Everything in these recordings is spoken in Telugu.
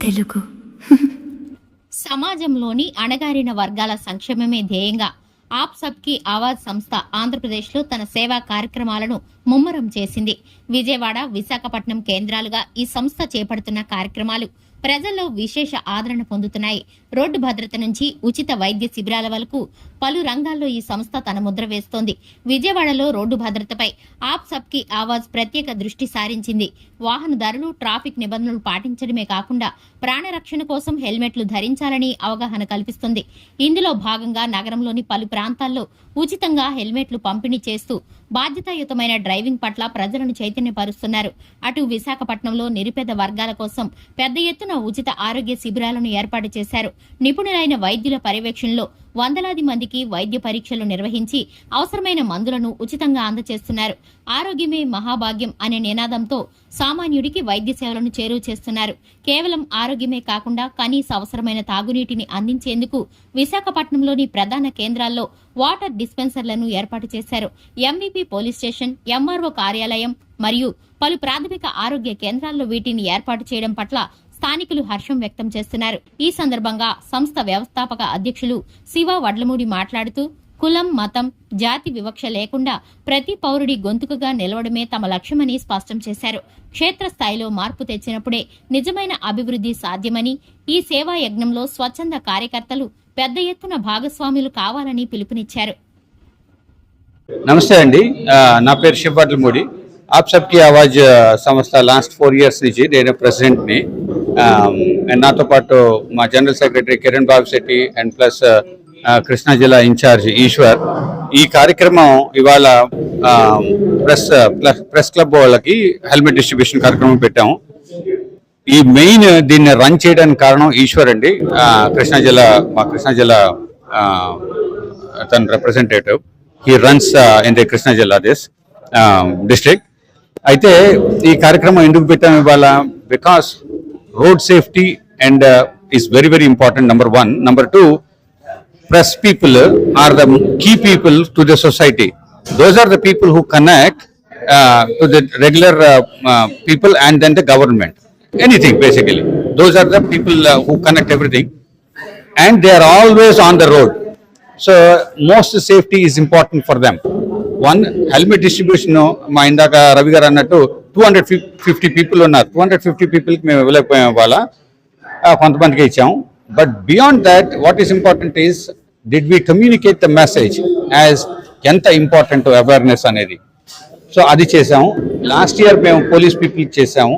తెలుగు సమాజంలోని అణగారిన వర్గాల సంక్షేమమే ధ్యేయంగా ఆప్ సబ్కి ఆవాజ్ సంస్థ ఆంధ్రప్రదేశ్లో తన సేవా కార్యక్రమాలను ముమ్మరం చేసింది. విజయవాడ, విశాఖపట్నం కేంద్రాలుగా ఈ సంస్థ చేపడుతున్న కార్యక్రమాలు ప్రజల్లో విశేష ఆదరణ పొందుతున్నాయి. రోడ్డు భద్రత నుంచి ఉచిత వైద్య శిబిరాల వరకు పలు రంగాల్లో ఈ సంస్థ తన ముద్ర వేస్తోంది. విజయవాడలో రోడ్డు భద్రతపై ఆప్ సబ్కి ఆవాజ్ ప్రత్యేక దృష్టి సారించింది. వాహనదారులు ట్రాఫిక్ నిబంధనలు పాటించడమే కాకుండా ప్రాణరక్షణ కోసం హెల్మెట్లు ధరించాలని అవగాహన కల్పిస్తుంది. ఇందులో భాగంగా నగరంలోని పలు ప్రాంతాల్లో ఉచితంగా హెల్మెట్లు పంపిణీ చేస్తూ బాధ్యతాయుతమైన డ్రైవింగ్ పట్ల ప్రజలను చైతన్యపరుస్తున్నారు. అటు విశాఖపట్నంలో నిరుపేద వర్గాల కోసం పెద్ద ఎత్తున ఉచిత ఆరోగ్య శిబిరాలను ఏర్పాటు చేశారు. నిపుణులైన వైద్యుల పర్యవేక్షణలో వందలాది మందికి వైద్య పరీక్షలు నిర్వహించి అవసరమైన మందులను ఉచితంగా అందజేస్తున్నారు. ఆరోగ్యమే మహాభాగ్యం అనే నినాదంతో సామాన్యుడికి వైద్య సేవలను చేరువ చేస్తున్నారు. కేవలం ఆరోగ్యమే కాకుండా కనీస అవసరమైన తాగునీటిని అందించేందుకు విశాఖపట్నంలోని ప్రధాన కేంద్రాల్లో వాటర్ డిస్పెన్సర్లను ఏర్పాటు చేశారు. ఎంవీపీ పోలీస్ స్టేషన్, ఎంఆర్ఓ కార్యాలయం మరియు పలు ప్రాథమిక ఆరోగ్య కేంద్రాల్లో వీటిని ఏర్పాటు చేయడం పట్ల స్థానికులు హర్షం వ్యక్తం చేస్తున్నారు. ఈ సందర్భంగా సంస్థ వ్యవస్థాపక అధ్యక్షులు శివ వడ్లమూడి మాట్లాడుతూ కులం, మతం, జాతి వివక్ష లేకుండా ప్రతి పౌరుడి గొంతుకుగా నిలవడమే తమ లక్ష్యమని స్పష్టం చేశారు. క్షేత్రస్థాయిలో మార్పు తెచ్చినప్పుడే నిజమైన అభివృద్ధి సాధ్యమని, ఈ సేవా యజ్ఞంలో స్వచ్ఛంద కార్యకర్తలు పెద్ద ఎత్తున భాగస్వాములు కావాలని పిలుపునిచ్చారు. నమస్తే అండి, నా పేరు శివ వడ్లమూడి. ఆప్ సబ్కి ఆవాజ్ సంస్థ లాస్ట్ 4 years నుంచి నేను ప్రెసిడెంట్ని. నాతో పాటు మా general secretary Kiran Babu Shetty and plus Krishna జిల్లా ఇన్ఛార్జ్ ఈశ్వర్. ఈ కార్యక్రమం ఇవాళ ప్రెస్ క్లబ్ వాళ్ళకి హెల్మెట్ డిస్ట్రిబ్యూషన్ కార్యక్రమం పెట్టాము. ఈ మెయిన్ దీన్ని రన్ చేయడానికి కారణం ఈశ్వర్ అండి, కృష్ణా జిల్లా తన representative. He runs in the Krishna జిల్లా డిస్ట్రిక్ట్. అయితే ఈ కార్యక్రమం ఎందుకు పెట్టాము ఇవాళ? Because road safety and is very very important, number 1. Number 2, press people are the key people to the society. Those are the people who connect to the regular people and then the government. Anything basically. Those are the people who connect everything, and they are always on the road. So most safety is important for them. One, helmet distribution. మా ఇందాక రవి గారు అన్నట్టు 250 people ఉన్నారు. 250 peopleకి మేము ఇవ్వలేకపోయాం, వాళ్ళ కొంతమందికి ఇచ్చాం. But beyond that, what is important is, did we communicate the message as ఎంత ఇంపార్టెంట్ అవేర్నెస్ అనేది. సో అది చేసాము. లాస్ట్ ఇయర్ మేము పోలీస్ పీపుల్ చేసాము,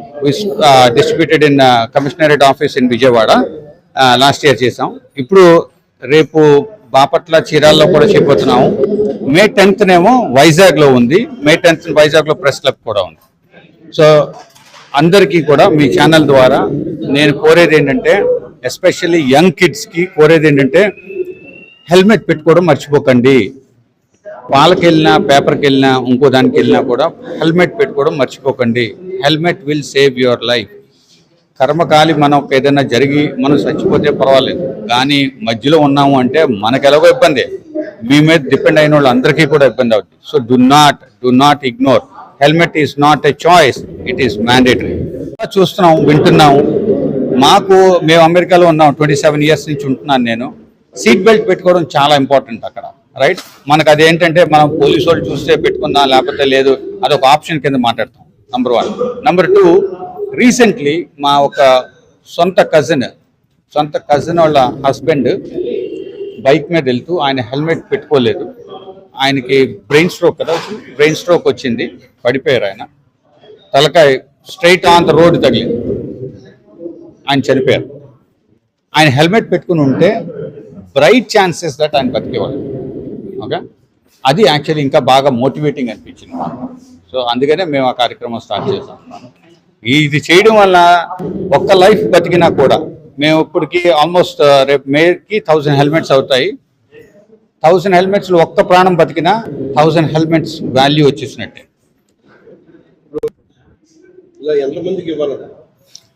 distributed in commissionerate office in Vijayawada. Last year చేసాం. ఇప్పుడు రేపు బాపట్ల, చీరాల్లో కూడా చేయబోతున్నాము. May 10th వైజాగ్లో ఉంది. May 10th వైజాగ్లో ప్రెస్ క్లబ్ కూడా ఉంది. సో అందరికీ కూడా మీ ఛానల్ ద్వారా నేను కోరేది ఏంటంటే, ఎస్పెషల్లీ యంగ్ కిడ్స్కి కోరేది ఏంటంటే, హెల్మెట్ పెట్టుకోవడం మర్చిపోకండి. వాళ్ళకి వెళ్ళినా, పేపర్కి వెళ్ళినా, ఇంకో దానికి వెళ్ళినా కూడా హెల్మెట్ పెట్టుకోవడం మర్చిపోకండి. Helmet will save your life. కర్మకాలి మనం ఏదైనా జరిగి మనం చచ్చిపోతే పర్వాలేదు, కానీ మధ్యలో ఉన్నాము అంటే మనకు ఎలాగో ఇబ్బంది, మీ మీద డిపెండ్ అయిన వాళ్ళు అందరికీ కూడా ఇబ్బంది అవుతుంది. So do not ignore. Helmet is not a choice, it is mandatory. చూస్తున్నాం, వింటున్నాము. మేము అమెరికాలో ఉన్నాం, 27 years నుంచి ఉంటున్నాను నేను. సీట్ బెల్ట్ పెట్టుకోవడం చాలా ఇంపార్టెంట్ అక్కడ, రైట్? మనకు అదేంటంటే, మనం పోలీసు వాళ్ళు చూస్తే పెట్టుకుందాం, లేకపోతే లేదు, అదొక ఆప్షన్ కింద మాట్లాడతాం, నెంబర్ 1. నెంబర్ 2, రీసెంట్లీ మా ఒక సొంత కజిన్ వాళ్ళ హస్బెండ్ బైక్ మీద వెళ్తూ ఆయన హెల్మెట్ పెట్టుకోలేదు. ఆయనకి బ్రెయిన్ స్ట్రోక్ వచ్చింది, పడిపోయారు. ఆయన తలకాయ స్ట్రైట్ ఆన్ ద రోడ్ తగిలింది, ఆయన చనిపోయారు. ఆయన హెల్మెట్ పెట్టుకుని ఉంటే బ్రైట్ ఛాన్సెస్ దట్ ఆయన బతికేవాళ్ళు. ఓకే, అది యాక్చువల్లీ ఇంకా బాగా మోటివేటింగ్ అనిపించింది. సో అందుకనే మేము ఆ కార్యక్రమం స్టార్ట్ చేసాం. ఇది చేయడం వల్ల ఒక్క లైఫ్ బతికినా కూడా, మేము ఇప్పటికి ఆల్మోస్ట్ రేపు మేకి 1000 హెల్మెట్స్ అవుతాయి. 1000 హెల్మెట్స్లో ఒక్క ప్రాణం బతికినా 1000 హెల్మెట్స్ వాల్యూ వచ్చేసినట్టే.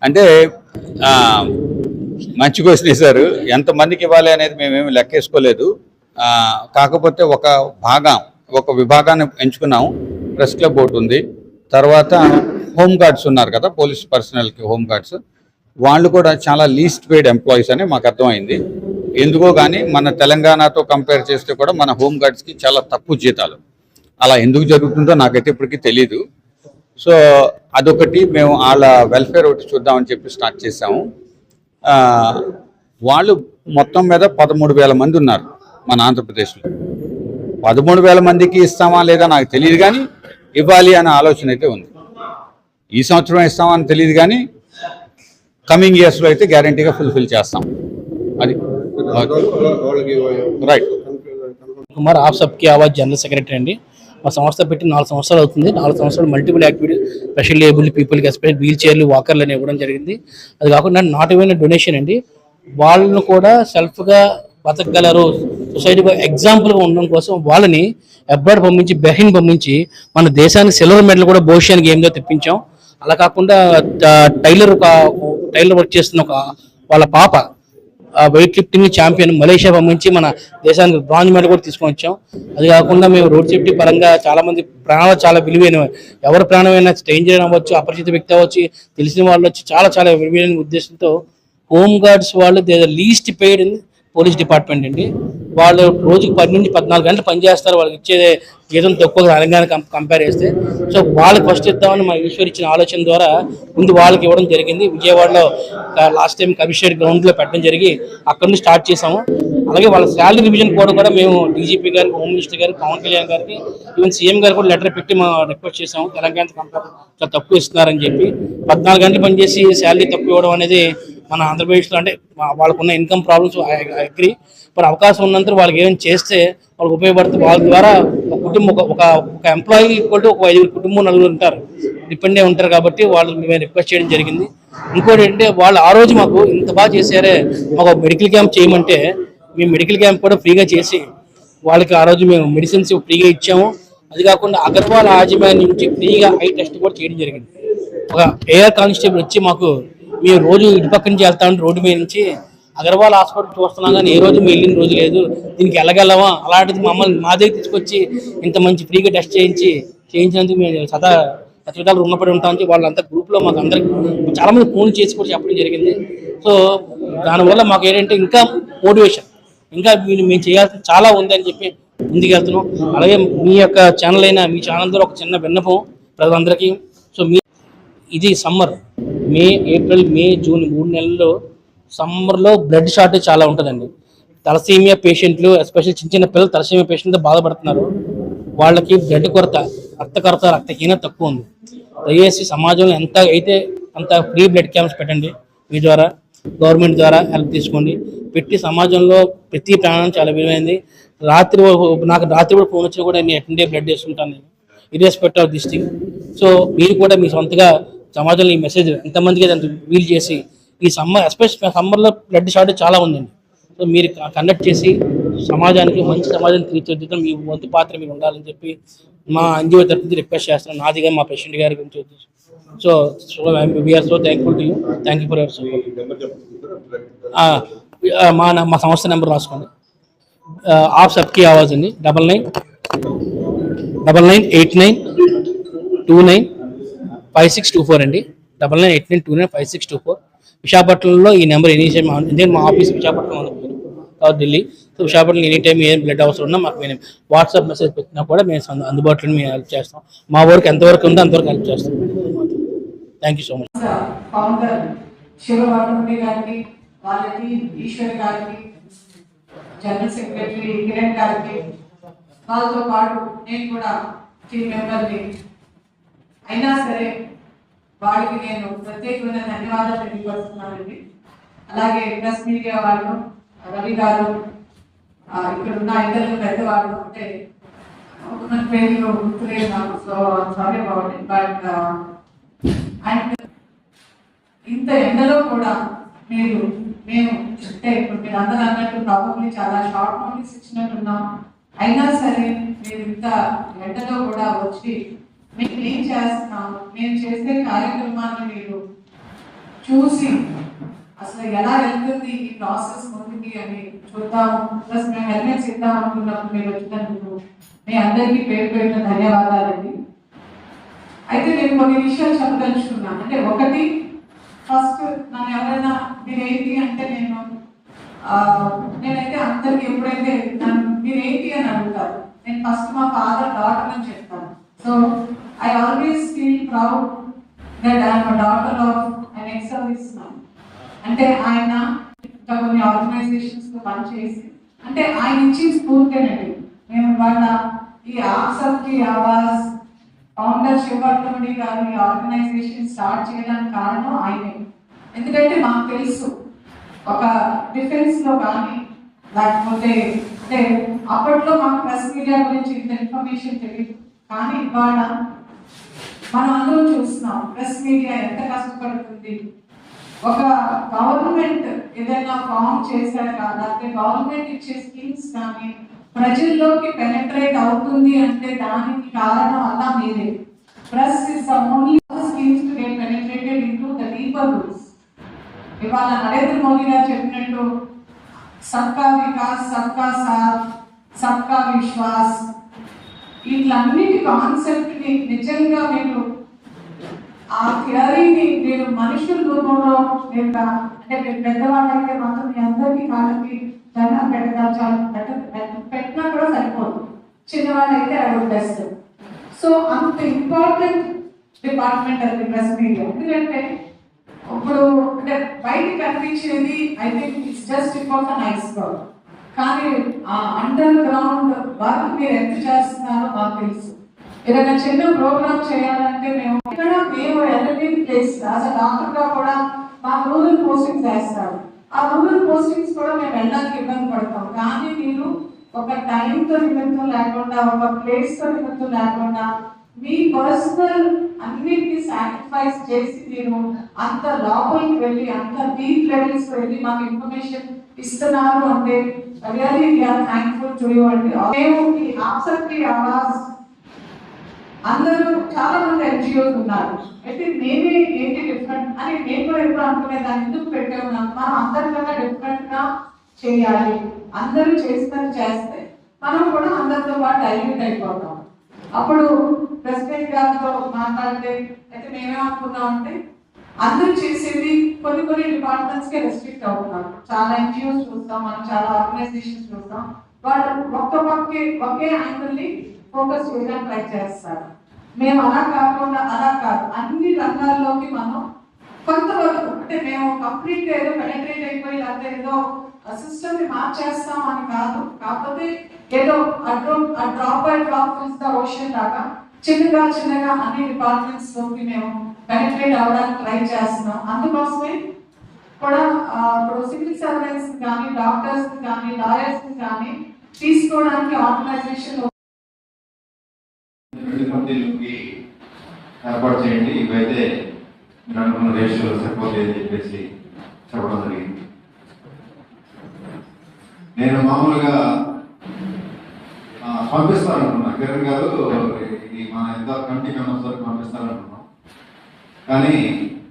అంటే మంచి క్వశ్చన్ వేశారు. ఎంతమందికి ఇవ్వాలి అనేది మేమేమి లెక్కేసుకోలేదు. కాకపోతే ఒక ఒక విభాగాన్ని ఎంచుకున్నాము. ప్రెస్ క్లబ్ ఒకటి ఉంది, తర్వాత హోమ్ గార్డ్స్ ఉన్నారు కదా, పోలీస్ పర్సనల్కి హోమ్ గార్డ్స్, వాళ్ళు కూడా చాలా లీస్ట్ పెయిడ్ ఎంప్లాయీస్ అని మాకు అర్థమైంది. ఎందుకో కానీ మన తెలంగాణతో కంపేర్ చేస్తే కూడా మన హోమ్ గార్డ్స్కి చాలా తక్కువ జీతాలు. అలా ఎందుకు జరుగుతుందో నాకైతే ఇప్పటికీ తెలీదు. సో అదొకటి, మేము వాళ్ళ వెల్ఫేర్ ఒకటి చూద్దామని చెప్పి స్టార్ట్ చేసాము. వాళ్ళు మొత్తం మీద 13,000 మంది ఉన్నారు మన ఆంధ్రప్రదేశ్లో. 13,000 మందికి ఇస్తామా లేదా నాకు తెలియదు, కానీ ఇవ్వాలి అనే ఆలోచన అయితే ఉంది. ఈ సంవత్సరం ఇస్తామా అని తెలియదు, కానీ కమింగ్ ఇయర్స్లో అయితే గ్యారంటీగా ఫుల్ఫిల్ చేస్తాం. అది రైట్. కుమార్ ఆప్ సబ్కి ఆవాజ్ జనరల్ సెక్రటరీ అండి. మా సంస్థ పెట్టి 4 సంవత్సరాలు అవుతుంది. 4 సంవత్సరాలు మల్టిపుల్ యాక్టివిటీ స్పెషల్లీ ఏబుల్డ్ పీపుల్కి ఎస్పెషల్ వీల్ చైర్లు, వాకర్లు అని ఇవ్వడం జరిగింది. అది కాకుండా నాట్ ఈవెన్ డొనేషన్ అండి, వాళ్ళను కూడా సెల్ఫ్గా బతకగలరు, సొసైటీగా ఎగ్జాంపుల్గా ఉండడం కోసం వాళ్ళని అబ్రాడ్ పంపించి, బెహ్రీన్ పంపించి మన దేశానికి సిల్వర్ మెడల్ కూడా బోషియన్ గేమ్లో తెప్పించాం. అలా కాకుండా టైలర్ వర్క్ చేస్తున్న వాళ్ళ పాప వెయిట్ లిఫ్టింగ్ ఛాంపియన్ మలేషియా పంపించి మన దేశానికి బ్రాంజ్ మెడల్ కూడా తీసుకొని వచ్చాం. అది కాకుండా మేము రోడ్ సేఫ్టీ పరంగా చాలా మంది ప్రాణాలు చాలా విలువైనవి, ఎవరి ప్రాణమైనా స్ట్రేంజర్ అవ్వచ్చు, అపరిచిత వ్యక్తి అవ్వచ్చు, తెలిసిన వాళ్ళు వచ్చి చాలా చాలా విలువైన ఉద్దేశంతో హోమ్ గార్డ్స్ వాళ్ళు లీస్ట్ పెయిడ్ పోలీస్ డిపార్ట్మెంట్ అండి. వాళ్ళు రోజుకి 10 నుంచి 14 గంటలు పనిచేస్తారు. వాళ్ళకి ఇచ్చే జీతం తక్కువ తెలంగాణ కంపేర్ చేస్తే. సో వాళ్ళకి ఫస్ట్ ఇద్దామని మా ఈశ్వర్ ఇచ్చిన ఆలోచన ద్వారా ముందు వాళ్ళకి ఇవ్వడం జరిగింది. విజయవాడలో లాస్ట్ టైం కమిషనరేట్ గ్రౌండ్లో పెట్టడం జరిగి అక్కడ నుంచి స్టార్ట్ చేసాము. అలాగే వాళ్ళ శాలరీ రివిజన్ కూడా మేము డీజీపీ గారికి, హోమ్ మినిస్టర్ గారికి, పవన్ కళ్యాణ్ గారికి, ఈవెన్ సీఎం గారికి కూడా లెటర్ పెట్టి మా రిక్వెస్ట్ చేసాము. తెలంగాణ కంపేర్ చాలా తక్కువ ఇస్తున్నారని చెప్పి. 14 గంటలు పనిచేసి శాలరీ తక్కువ ఇవ్వడం అనేది మన ఆంధ్రప్రదేశ్లో, అంటే వాళ్ళకున్న ఇన్కమ్ ప్రాబ్లమ్స్ అగ్రి, మరి అవకాశం ఉన్నంత వాళ్ళకి ఏమైనా చేస్తే వాళ్ళకి ఉపయోగపడుతుంది. వాళ్ళ ద్వారా ఒక కుటుంబం, ఒక ఎంప్లాయీ ఈక్వల్ టు ఒక 5 కుటుంబం, 4 ఉంటారు, డిపెండ్ అయి ఉంటారు. కాబట్టి వాళ్ళు మేము రిక్వెస్ట్ చేయడం జరిగింది. ఇంకోటి ఏంటంటే వాళ్ళు ఆ రోజు మాకు ఇంత బాగా చేశారే, మాకు మెడికల్ క్యాంప్ చేయమంటే మేము మెడికల్ క్యాంప్ కూడా ఫ్రీగా చేసి వాళ్ళకి ఆ రోజు మేము మెడిసిన్స్ ఫ్రీగా ఇచ్చాము. అది కాకుండా అగర్వాల్ యాజమాన్యం నుంచి ఫ్రీగా ఐ టెస్ట్ కూడా చేయడం జరిగింది. ఒక ఏఆర్ కానిస్టేబుల్ వచ్చి మాకు, మేము రోజు ఇటు పక్క నుంచి వెళ్తామంటే రోడ్డు మీద నుంచి అగర్వాల్ హాస్పిటల్ చూస్తున్నాం కానీ ఏ రోజు మేము వెళ్ళిన రోజు లేదు, దీనికి వెళ్ళగలవా, అలాంటిది మమ్మల్ని మా దగ్గర తీసుకొచ్చి ఇంత మంచి ఫ్రీగా టెస్ట్ చేయించినందుకు మేము సతవిధాలు రుణపడి ఉంటామని వాళ్ళంతా గ్రూప్లో మాకు అందరికి చాలామంది ఫోన్ చేసి కూడా చెప్పడం జరిగింది. సో దానివల్ల మాకు ఏంటంటే ఇంకా మోటివేషన్, ఇంకా మేము చేయాల్సిన చాలా ఉంది అని చెప్పి ముందుకెళ్తున్నాం. అలాగే మీ యొక్క ఛానల్ అయినా, మీ ఛానల్ ద్వారా ఒక చిన్న విన్నపం ప్రజలందరికీ. సో ఇది సమ్మర్, ఏప్రిల్, మే, జూన్ 3 నెలల్లో సమ్మర్లో బ్లడ్ షార్టేజ్ చాలా ఉంటుందండి. తలసీమియా పేషెంట్లు, ఎస్పెషల్లీ చిన్న పిల్లలు తలసీమియా పేషెంట్తో బాధపడుతున్నారు. వాళ్ళకి బ్లడ్ కొరత, రక్తహీనత తక్కువ ఉంది. దయచేసి సమాజంలో ఎంత అయితే అంత ఫ్రీ బ్లడ్ క్యాంప్స్ పెట్టండి. మీ ద్వారా, గవర్నమెంట్ ద్వారా హెల్ప్ తీసుకోండి, పెట్టి సమాజంలో ప్రతి ప్రాణం చాలా విలువైంది. నాకు రాత్రి కూడా ఫోన్ వచ్చినా కూడా నేను ఎట్టే బ్లడ్ వేసుకుంటాను, నేను ఇర్రెస్పెక్ట్ ఆఫ్ దిస్ థింగ్. సో మీరు కూడా మీ సొంతగా సమాజంలో ఈ మెసేజ్ ఎంతమందికి అంత వీలు చేసి, ఈ సమ్మర్ ఎస్పెషల్ సమ్మర్లో బ్లడ్ షార్టేజ్ చాలా ఉందండి. సో మీరు కండక్ట్ చేసి సమాజానికి మంచి సమాజాన్ని తీర్చిదిద్దడం మీ వంతు పాత్ర మీరు ఉండాలని చెప్పి మా ఎన్జిఓ తరఫు రిక్వెస్ట్ చేస్తున్నాను. నాదిగా మా ప్రెసిడెంట్ గారి గురించి. So we are so thankful to you. Thank you for your support. మా సంస్థ నెంబర్ రాసుకోండి. ఆప్ సబ్కి ఆవాజ్ అండి, 999989295624 అండి. 9989295624. విశాఖపట్నంలో ఈ నెంబర్ ఎనీ టైం, ఎందుకంటే మా ఆఫీస్ విశాఖపట్నం ఉంది, ఢిల్లీ. సో విశాఖపట్నంలో ఎనీ టైం ఏం బ్లడ్ అవసరం ఉన్నా మాకు మేము వాట్సాప్ మెసేజ్ పెట్టినా కూడా మేము అందుబాటులో మేము హెల్ప్ చేస్తాం. మా వర్క్ ఎంతవరకు ఉందో అంతవరకు హెల్ప్ చేస్తాం. Thank you so much. Founder Shivavardhan గారికి, వాళ్ళకి ఈశ్వర్ గారికి, జనరల్ సెక్రటరీ కిరణ్ గారికి, వాళ్ళతో పాటు నేను కూడా టీం మెంబర్ని అయినా సరే వాళ్ళకి నేను ప్రత్యేకమైన ధన్యవాదాలు తెలియపరుస్తున్నానండి. అలాగే ప్రెస్ మీడియా వాళ్ళు, రవి గారు, ఇక్కడ ఉన్న ఇద్దరు పెద్దవాళ్ళు, అంటే ఒక పేర్లు గుర్తులేదు నాకు, so sorry about it. But and ఇంత ఎండలో కూడా మేము అంటే ఇప్పుడు మీరు అందరూ అన్నట్టు ప్రాబబ్లీ చాలా షార్ట్ నోటీస్ ఇచ్చినట్టున్నాం, అయినా సరే మీరు ఇంత ఎండలో కూడా వచ్చి మేము ఏం చేస్తున్నాం, మేము చేసే కార్యక్రమాన్ని మీరు చూసి అసలు ఎలా వెళ్తుంది ఈ ప్రాసెస్ ముందుకి అని చూద్దాం. ప్లస్ మేము హెల్మెట్స్ ఇద్దాం అనుకున్నప్పుడు మీరు వచ్చినందుకు మీ అందరికీ పేరు పేరున ధన్యవాదాలండి. అయితే నేను కొన్ని విషయాలు చెప్పదలుచుకున్నాను. అంటే ఒకటి, ఫస్ట్ నన్ను ఎవరైనా మీరేంటి అంటే నేనైతే అందరికి ఎప్పుడైతే నన్ను మీరేంటి అని అడుగుతారు, నేను ఫస్ట్ మా ఫాదర్ డాటర్ అని చెప్తాను. So I always feel proud that I'm daughter of an ex-service man. అంటే ఆయన ఇంకా కొన్ని ఆర్గనైజేషన్స్ లో పనిచేసి, అంటే ఆయన ఇచ్చిన స్ఫూర్తేనండి మేము వాళ్ళ ఈ ఆప్ సబ్కి ఆవాజ్ ఫౌండర్ శివవర్ధమణి గారు ఈ ఆర్గనైజేషన్ స్టార్ట్ చేయడానికి కారణం ఆయనే. ఎందుకంటే మాకు తెలుసు ఒక డిఫెన్స్ లో కానీ లేకపోతే అంటే అప్పట్లో మాకు ప్రెస్ మీడియా గురించి ఇంత ఇన్ఫర్మేషన్ తెలియదు. కానీ ఇవాళ మనం అందరం చూస్తున్నాం ప్రెస్ మీడియా ఎంత కష్టపడుతుంది. ఒక గవర్నమెంట్ ఏదైనా ఫామ్ చేశాక లేకపోతే గవర్నమెంట్ ఇచ్చే స్కీమ్స్ కానీ ప్రజల్లోకి పెనట్రేట్ అవుతుంది అంటే దానికి కారణం అలా మీరే. Press is the only schemes to get penetrated into the deeper roots. ఇవాళ నరేంద్ర మోదీ గారు చెప్పినట్టు సబ్కా వికాస్, సబ్కా సాత్, సబ్కా విశ్వాస్, వీటన్నిటి కాన్సెప్ట్ ని నిజంగా మీరు ఆ థియరీని మీరు మనుషుల రూపంలో లేదా అంటే మీరు పెద్దవాళ్ళైతే మాత్రం మీ అందరికీ వాళ్ళకి దండం పెట్టినా కూడా సరిపోదు. చిన్నవాళ్ళైతే అడుగు బెస్ట్. సో అంత ఇంపార్టెంట్ డిపార్ట్మెంట్ అది ప్రెస్ మీడియా. ఎందుకంటే ఇప్పుడు అంటే బయట కనిపించేది I think it's just because an iceberg. కానీ ఆ అండర్ గ్రౌండ్ వర్క్ మీరు ఎంత చేస్తున్నారో మాకు తెలుసు. ఏదైనా చిన్న ప్రోగ్రామ్ చేయాలంటే మేము electric place as a doctor గా కూడా మాకు రూరల్ పోస్టింగ్స్ వేస్తారు. ఆ రూరల్ పోస్టింగ్స్ కూడా మేము వెళ్ళడానికి ఇబ్బంది పడతాం. కానీ మీరు ఒక టైంతో నిమిత్తం లేకుండా, ఒక ప్లేస్ తో నిమిత్తం లేకుండా మీ పర్సనల్ అన్నిటిని సాక్రిఫైస్ చేసి మీరు అంత లోపలికి వెళ్ళి అంత డీప్ లెవెల్స్ వెళ్ళి మాకు ఇన్ఫర్మేషన్ ఇస్తున్నారు అంటే really we are thankful to you అండి. మేము ఈ ఆప్ సబ్కి ఆవాజ్ అందరూ చాలా మంది ఎన్జిఓస్ ఉన్నారు. అయితే నేనే ఏంటి డిఫరెంట్ అని నేను కూడా ఎప్పుడు అనుకునేదాన్ని, ఎందుకు పెట్టాము మనం అందరికన్నా డిఫరెంట్ గా చేయాలి. అందరూ చేస్తే మనం కూడా అందరితో పాటు డైల్యూట్ అయిపోతాం. అప్పుడు ప్రెసిడెంట్ గారితో మాట్లాడితే అయితే మేమేమనుకున్నాం అంటే అందరూ చేసేది కొన్ని డిపార్ట్మెంట్స్ కే రెస్ట్రిక్ట్ అవుతున్నారు. చాలా ఎన్జిఓస్ చూస్తాం, మనం చాలా ఆర్గనైజేషన్స్ చూస్తాం, వాళ్ళు ఒకే యాంగిల్ ని ఫోకస్ చేయడానికి ట్రై చేస్తారు. మేము అలా కాకుండా అలా కాదు, అన్ని రంగాల్లోకి మనం కొంతవరకు అంటే మేము కంప్లీట్ గా ఏదో పెనట్రేట్ అయిపోయి లేకపోతే ఏదో సిస్టమ్ ని మార్చేస్తాం అని కాదు. కాకపోతే ఏదో drop by drop fils the ocean లాగా చిన్నగా అన్ని డిపార్ట్మెంట్స్ లోకి మేము పెనట్రేట్ అవ్వడానికి ట్రై చేస్తున్నాం. అందుకోసమే కూడా ఇప్పుడు సివిల్ సర్వెంట్స్ కానీ, డాక్టర్స్ కానీ, లాయర్స్ కానీ తీసుకోవడానికి ఆర్గనైజేషన్ ఏర్పాటు చేయండి. ఇవైతే మీరు అనుకున్న రేషియో సరిపోతుంది అని చెప్పేసి చెప్పడం జరిగింది. నేను మామూలుగా పంపిస్తారనుకున్నా, కిరణ్ గారు ఇది మన ఎంత కమిటీ మెంబర్స్ వరకు పంపిస్తారనుకున్నాం, కానీ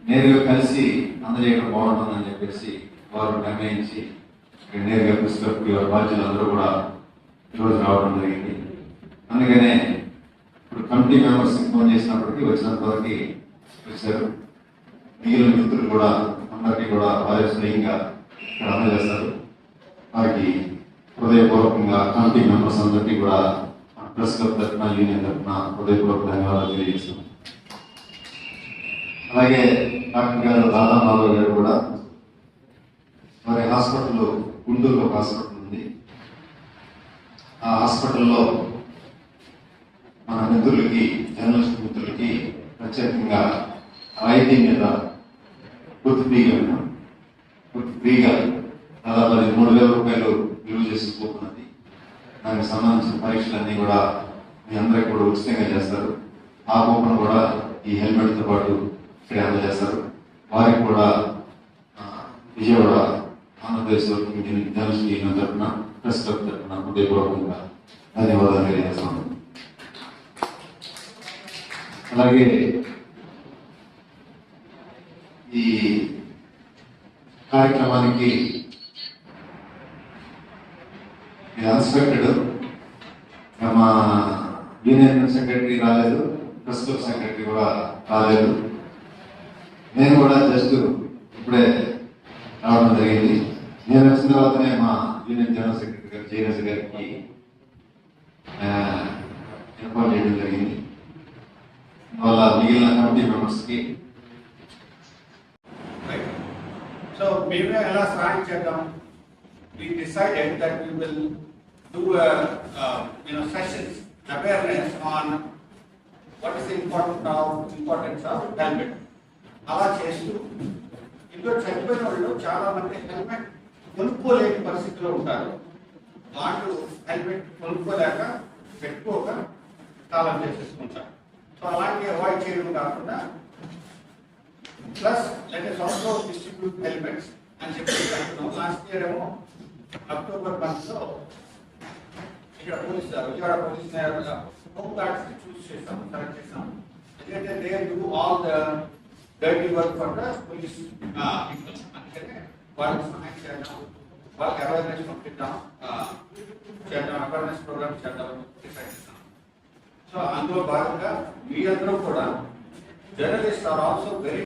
నేరుగా కలిసి అందజేయడం బాగుంటుందని చెప్పేసి వారు నిర్ణయించి నేరుగా పుస్తకం బాధ్యులందరూ కూడా ఈరోజు రావడం జరిగింది. అందుకనే ఇప్పుడు కమిటీ మెంబర్స్ ఫోన్ చేసినప్పటికీ వచ్చినంత వరకు వచ్చారు. మిగిలిన మిత్రులు కూడా అందరికీ కూడా వారి స్వయంగా ఇక్కడ అందజేస్తారు. వారికి హృదయపూర్వకంగా కమిటీ మెంబర్స్ అందరికీ కూడా ప్రెస్ క్లబ్ తరఫున, యూనియన్ తరఫున హృదయపూర్వక ధన్యవాదాలు తెలియజేస్తున్నాం. అలాగే డాక్టర్ గారు రాధామాధవ్ గారు కూడా వారి హాస్పిటల్, గుంటూరులో ఒక హాస్పిటల్ ఉంది, ఆ హాస్పిటల్లో మన మిత్రులకి, జర్నలిస్ట్ మిత్రులకి ప్రత్యేకంగా రాయితీ మీద పూర్తి ఫ్రీగా దాదాపు 3,000 రూపాయలు విలువ చేసుకోబోతున్నది. దానికి సంబంధించిన పరీక్షలన్నీ కూడా మీ అందరికీ కూడా ఉచితంగా చేస్తారు. ఆ కూపన్ కూడా ఈ హెల్మెట్తో పాటు ఇక్కడ అందజేస్తారు. వారికి కూడా విజయవాడ ఆంధ్రప్రదేశ్ జర్నలిస్ట్ యూనియన్ తరఫున, ప్రెస్ క్లబ్ తరఫున హృదయపూర్వకంగా ధన్యవాదాలు తెలియజేస్తున్నాను. అలాగే ఈ కార్యక్రమానికి ఇది అన్ఎక్స్పెక్టెడ్. మా యూనియన్ సెక్రటరీ రాలేదు, ప్రెస్ క్లబ్ సెక్రటరీ కూడా రాలేదు. నేను కూడా జస్ట్ ఇప్పుడే రావడం జరిగింది. నేను వచ్చిన తర్వాతనే మా యూనియన్ జనరల్ సెక్రటరీ గారు జయరాజ్ గారికి ఇన్ఫార్మ్ చేయడం జరిగింది. వాళ్ళ మిగిలిన కమిటీ మెంబర్స్కి. So maybe ఎలా సాయం చేద్దాం. We decided that we will do sessions, awareness on what is the importance of helmet. అలా చేస్తూ ఇంట్లో చనిపోయిన వాళ్ళు చాలా మంది హెల్మెట్ కొనుక్కోలేని పరిస్థితిలో ఉంటారు. వాళ్ళు హెల్మెట్ కొనుక్కోలేక పెట్టుకోక కాలం చేసేసుకుంటారు. సో అలాంటి అవాయిడ్ చేయడం కాకుండా plus let us also distribute helmets అని చెప్పి లాస్ట్ ఇయర్ ఏమో అక్టోబర్ మంత్ లో ఇక్కడ విజయవాడ పోలీస్ హోమ్ గార్డ్స్ చూస్ చేస్తాం, సెలెక్ట్ చేస్తాం. ఎందుకంటే they do all the dirty work for the police people. అందుకనే వాళ్ళకి సహాయం చేద్దాం, వాళ్ళకి అవేర్నెస్ పంపిద్దాం, చేద్దాం, అవేర్నెస్ ప్రోగ్రామ్ చేద్దాం డిసైడ్ చేస్తాం. సో అందులో భాగంగా మీ అందరూ కూడా జర్నలిస్ట్ ఆర్ ఆల్సో వెరీ